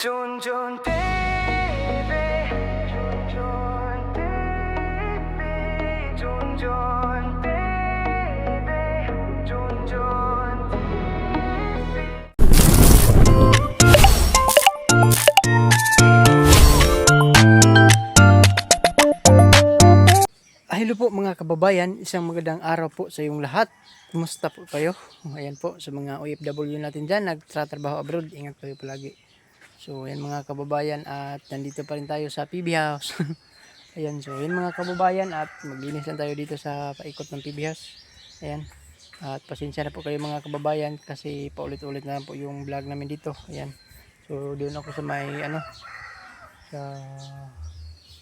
Junjun TV, Junjun TV, Junjun TV, Junjun Hello po mga kababayan, isang magandang araw po sa iyong lahat. Kumusta po kayo? Ayan po sa mga OFW natin dyan, nagtatrabaho abroad, ingat kayo palagi. So ayan mga kababayan, at nandito pa rin tayo sa PB House. Ayan, so ayan mga kababayan, at maglinis lang tayo dito sa paikot ng PB House. Ayan, at pasensya na po kayo mga kababayan kasi paulit-ulit na lang po yung vlog namin dito. Ayan, so doon ako sa may sa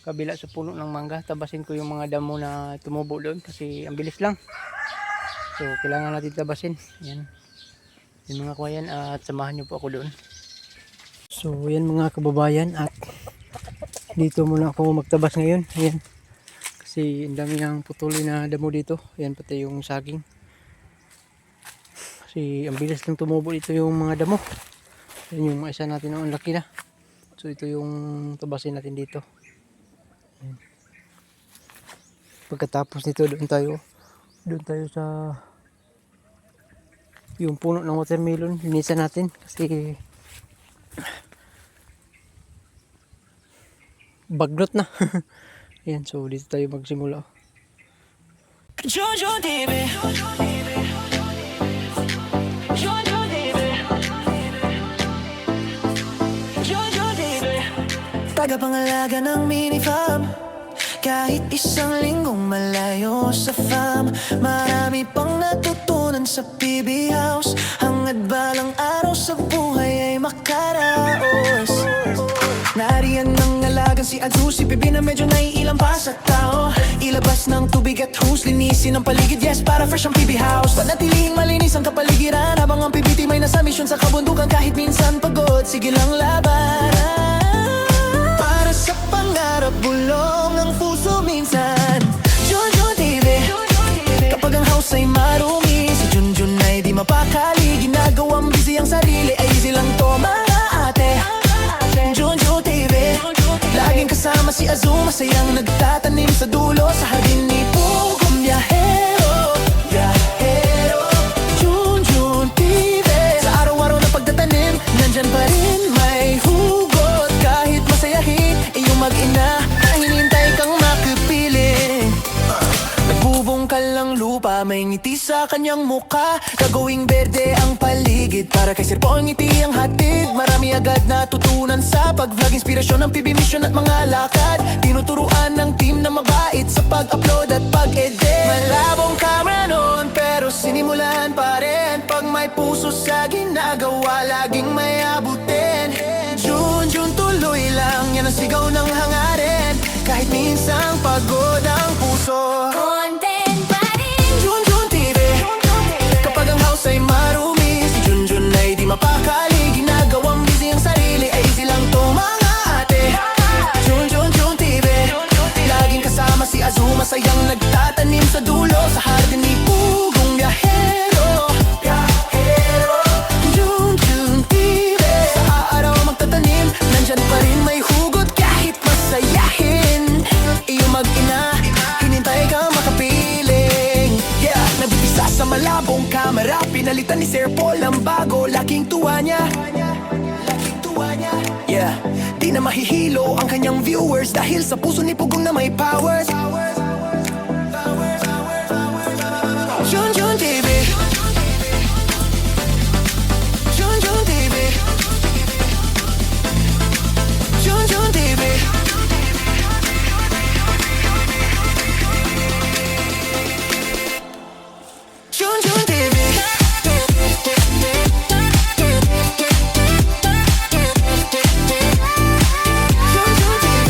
kabila sa puno ng mangga, tabasin ko yung mga damo na tumubo doon kasi ang bilis lang, so kailangan natin tabasin. Yan yung mga kababayan, at samahan nyo po ako doon. So yan mga kababayan, at dito muna ako magtabas ngayon. Ayan, kasi ang dami ng putuli na damo dito. Ayan, pati yung saging kasi ang bilis lang tumubo dito yung mga damo. Yan yung isa natin noon, laki na. So ito yung tabasin natin dito. Pagkatapos nito doon tayo sa yung puno ng watermelon, linisan natin kasi baglot na. Ayan, so dito tayo magsimula. Junjun TV, Junjun TV, Junjun TV. Tagapangalaga ng mini farm, kahit isang linggong malayo sa farm, marami pang natutunan sa PB House. Hangad balang araw sa buhay ay makaraos. Nariyan ng alagang si Adu, si Bibi na medyo naiilang pa sa tao. Ilabas ng tubig at hose, linisin ang paligid, yes, para fresh ang PB House. Panatilihing malinis ang kapaligiran habang ang PBT may nasa misyon sa kabundukan. Kahit minsan pagod, sige lang labanan. Para sa pangarap, bulong ang puso minsan. Junjun TV, kapag ang house ay marumi, si Junjun ay di mapakali. Ginagawang busy ang sarili, ay easy lang to mga ate. Junjun TV, laging kasama si Azu, masayang nagtatanim sa dulo sa hardin ni Pugong Biyahero. Biyahero, Junjun TV, sa araw-araw na pagtatanim, nandyan pa rin may hugot. Kahit masayahin, iyong mag-ina, na hinintay kang makipiling. Nagbubungkal ang lupa, may ngiti sa kanyang muka. Gagawing berde ang paligid, para kay Sir Po ang ngiti ang hatid. Marami agad natutunan sa pag-vlog, inspirasyon ng PB mission at mga lakad. Tinuturuan ng team na mabait sa pag-upload at pag-edit. Malabong camera noon, pero sinimulan pa rin. Pag may puso sa ginagawa, laging may abutin. Junjun tuloy lang, yan ang sigaw ng hangarin. Kahit minsang pagod ang puso, content pa rin. Junjun TV, kapag ang house ay marumi, si Junjun ay di mapakali. Ginagawang busy ang sarili, ay easy lang to mga ate. Junjun TV, laging kasama si Azu, masayang nagtatanim sa dulo sa hardin ni Pugong Biyahero. Biyahero, Junjun TV, sa araw magtatanim, nandyan pa rin may hugot. Kahit masayahin, iyong mag-ina, hinintay kang makapiling. Yeah, nabibisa sa malabong kamera, pinalitan ni Sir Paul ang bago. Laking tuwa niya, laking tuwa niya. Yeah, di na mahihilo ang kanyang viewers dahil sa puso ni Pugong na may powers. Junjun TV, Junjun TV, Junjun TV. Junjun TV, Junjun TV,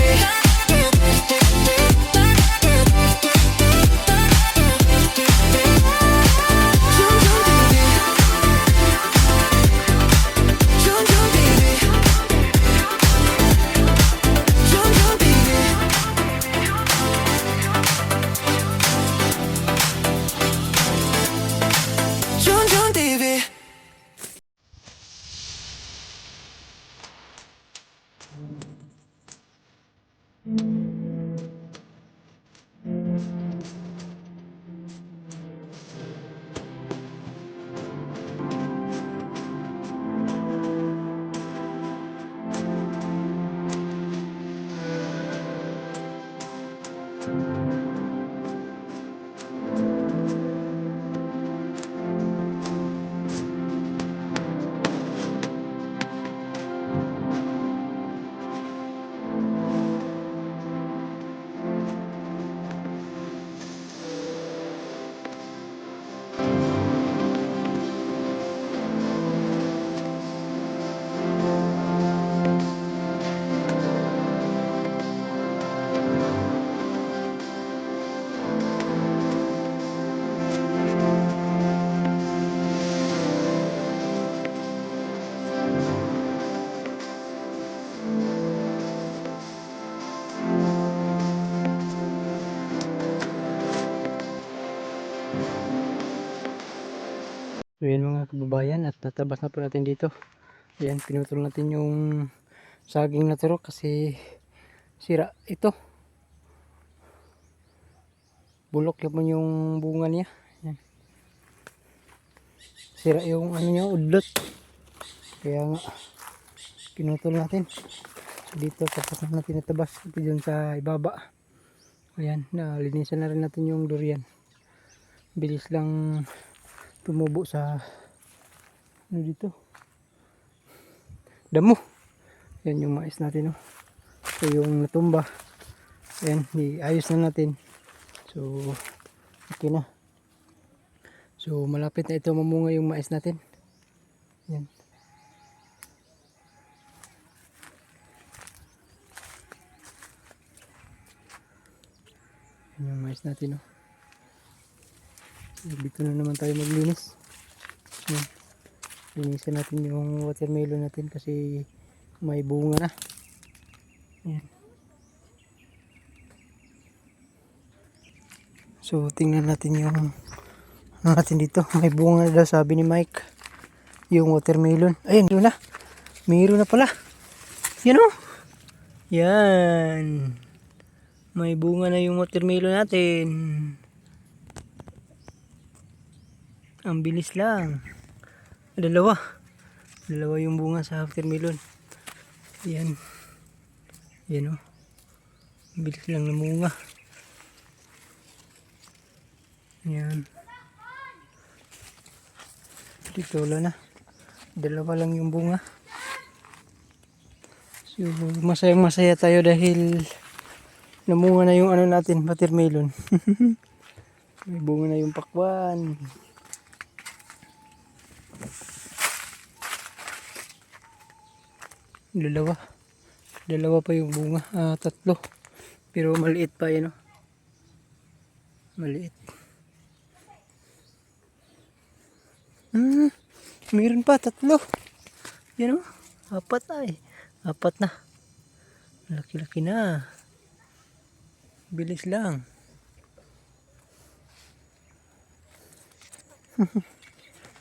yan mga kababayan, at natabas na po natin dito. Ayan, pinutol natin yung saging na turok kasi sira ito. Bulok naman yung bunga niya. Ayan. Sira yung ano niya, udlot. Kaya nga, pinutol natin. So, dito tapos na natin natabas ito dyan sa ibaba. Ayan, nalinisan na rin natin yung durian. Bilis lang tumubo sa ano dito, damo. Yan yung mais natin, oh. So yung natumba, ayan, iayos na natin. So okay na. So malapit na ito mamunga yung mais natin. Yan. Yan yung mais natin, oh. So, dito na naman tayo maglinis. Yan. Linisan natin yung watermelon natin kasi may bunga na. Yan. So tingnan natin yung ano natin dito. May bunga na daw, sabi ni Mike. Yung watermelon. Ayun, doon na. Mayroon na pala. Yan, oh. Yan. May bunga na yung watermelon natin. Ang bilis lang. Dalawa yung bunga sa watermelon. Yan. Yan, oh. Bilis lang namunga. Yan. Dito wala na. Dalawa lang yung bunga. So masayang masaya tayo dahil namunga na yung ano natin, watermelon. May bunga na yung pakwan. Dalawa pa yung bunga, tatlo, pero maliit pa yun, oh. Maliit. Meron pa, tatlo. Yan, oh. Apat na. Laki-laki na. Bilis lang.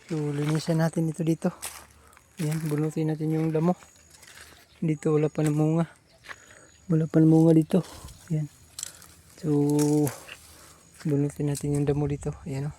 So linisan natin ito dito. Yan, bunutin natin yung damo. Dito wala pa namunga. Wala pa namunga dito. Yan. So bunutin natin yung damo dito. Ayan, oh.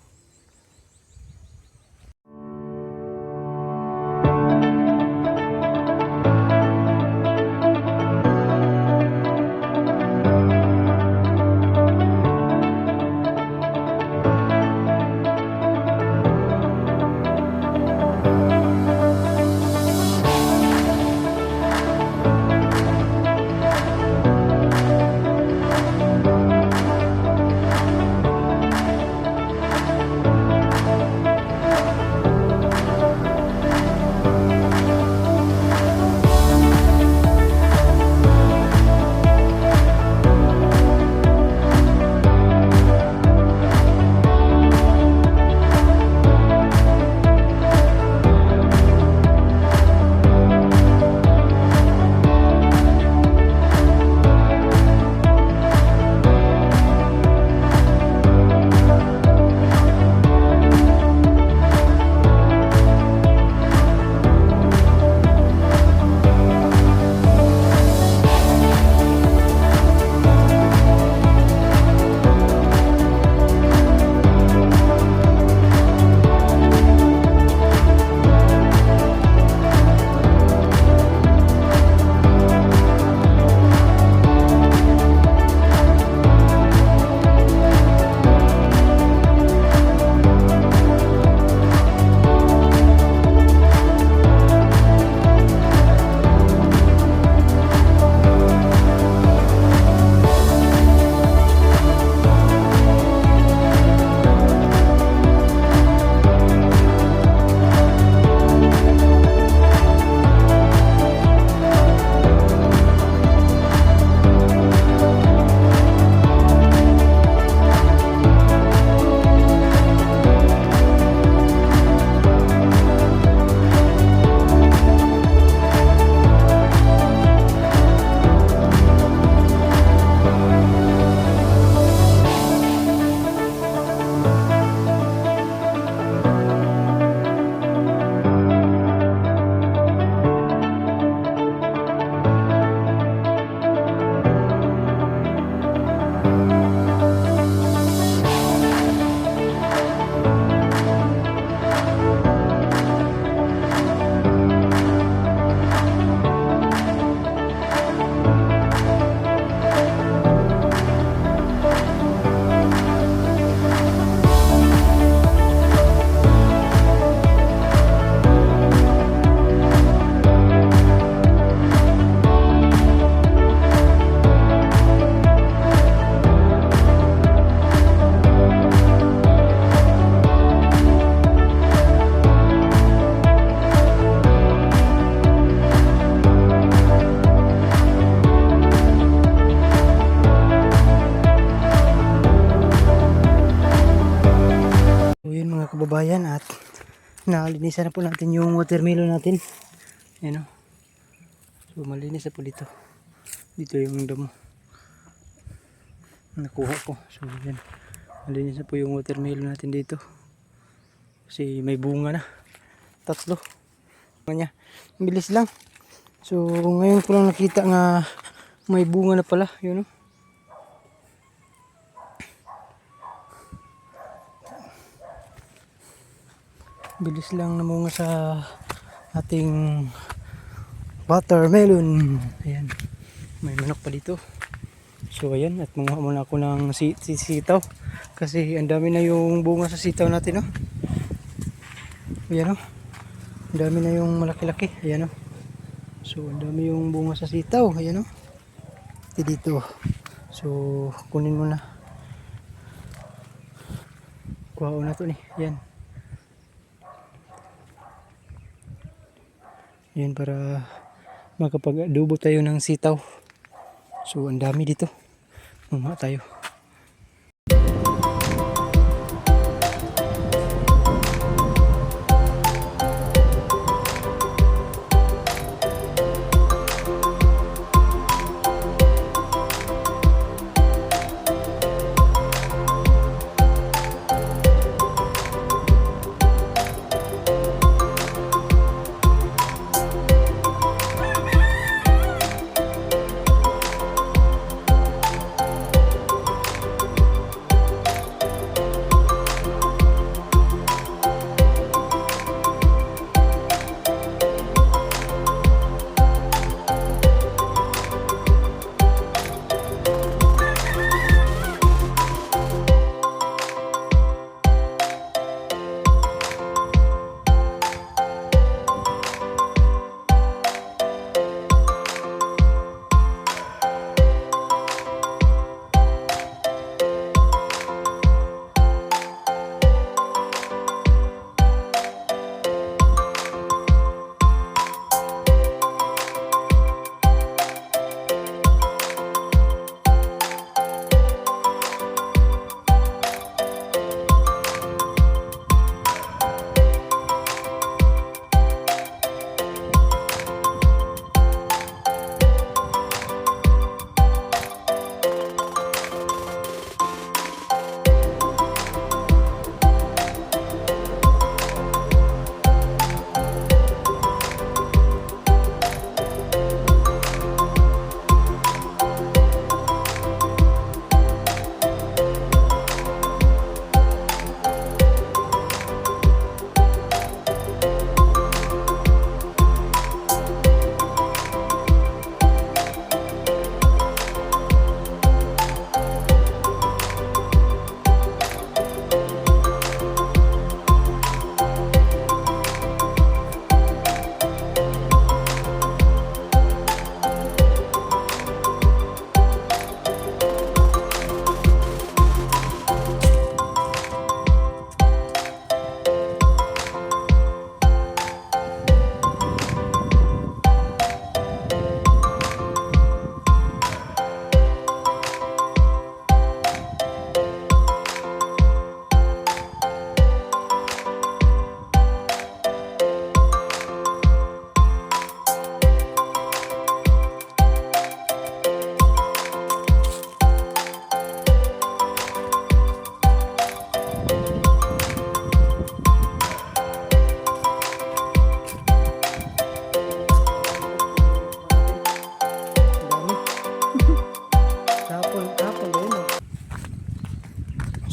kababayan, at nalinisan na po natin yung watermelon natin. Ayan o. So malinis na po dito. Dito yung damo. Nakuha ko. So yan. Malinis na po yung watermelon natin dito. Kasi may bunga na. 3. Bunga niya. Bilis lang. So ngayon ko lang nakita nga may bunga na pala. Yun o. Bilis lang namunga sa ating watermelon. Ayan. May manok pa dito. So ayan, at manguha muna ako ng sitaw. Kasi ang dami na yung bunga sa sitaw natin, no? Ayan, no? Ang dami na yung malaki-laki. Ayan, no? So ang dami yung bunga sa sitaw. Ayan, no? Dito. So kunin muna. Kuha ko na to, nih. Ayan. Ayan, para makapag-adobo tayo ng sitaw. So ang dami dito. Mama tayo.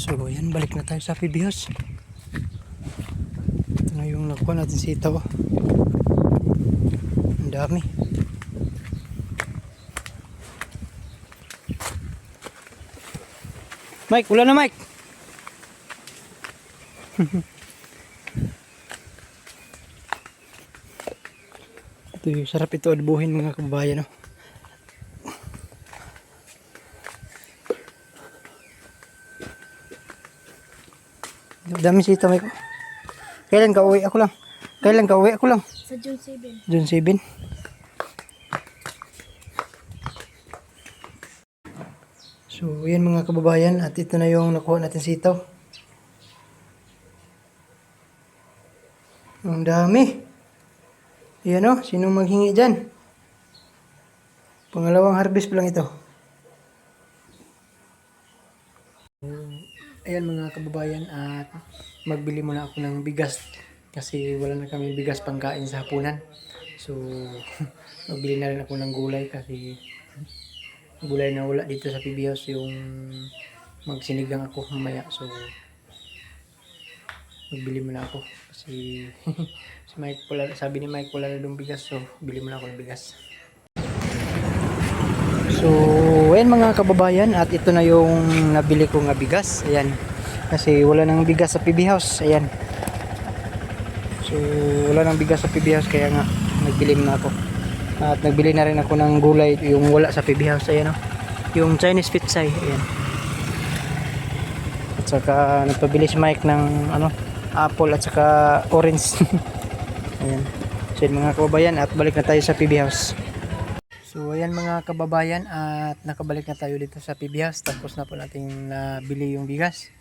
So yan, balik na tayo sa Pibihos. Ito na yung nakuha natin sitaw. Ang dami. Mike, wala na Mike. Ito yung sarap ito adobuhin mga kababayan, no? Dami sitaw, Mike. Kailan ka uwi? Ako lang. Kailan ka uwi? Ako lang. Sa June 7. June 7. So, yan mga kababayan. At ito na yung nakuha natin sitaw. Ang dami. Yan o, sinong maghingi dyan? Pangalawang harvest pa lang ito. Ayan mga kababayan, at magbili muna ako ng bigas kasi wala na kami bigas pangkain sa hapunan. So magbili na rin ako ng gulay kasi gulay na wala dito sa PB House yung magsinigang ako mamaya. So magbili muna ako kasi si Mike pula, sabi ni Mike wala na dong bigas, so bili muna ako ng bigas. So, ayan mga kababayan, at ito na yung nabili ko nga bigas. Ayan. Kasi wala nang bigas sa PB House. Ayan. So, wala nang bigas sa PB House kaya nga nagbili na ako. At nagbili na rin ako ng gulay yung wala sa PB House. Ayan o. Yung Chinese pitsay. Ayan. At saka nagpabili si Mike ng apple at saka orange. Ayan. So, yun mga kababayan, at balik na tayo sa PB House. So ayan mga kababayan, at nakabalik na tayo dito sa PB House. Tapos na po natin nabili yung bigas.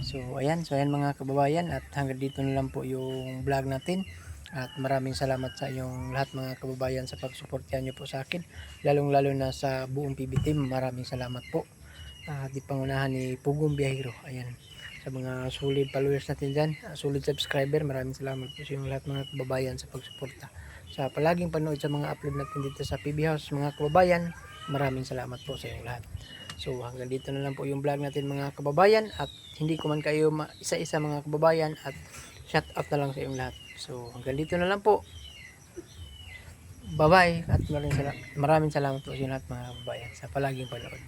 So ayan mga kababayan, at hanggang dito na lang po yung vlog natin. At maraming salamat sa inyong lahat mga kababayan sa pagsuportihan nyo po sa akin. Lalong lalo na sa buong PB team, maraming salamat po. Di pangunahan ni Pugong Biyahero. Ayan. Sa mga solid followers natin dyan, solid subscriber, maraming salamat po sa inyong lahat mga kababayan sa pagsuporta. Sa palaging panood sa mga upload natin dito sa PB House mga kababayan, maraming salamat po sa inyong lahat. So hanggang dito na lang po yung vlog natin mga kababayan, at hindi ko man kayo isa-isa mga kababayan, at shout out na lang sa inyong lahat. So hanggang dito na lang po, bye bye, at maraming salamat po sa inyong lahat mga kababayan sa palaging panood.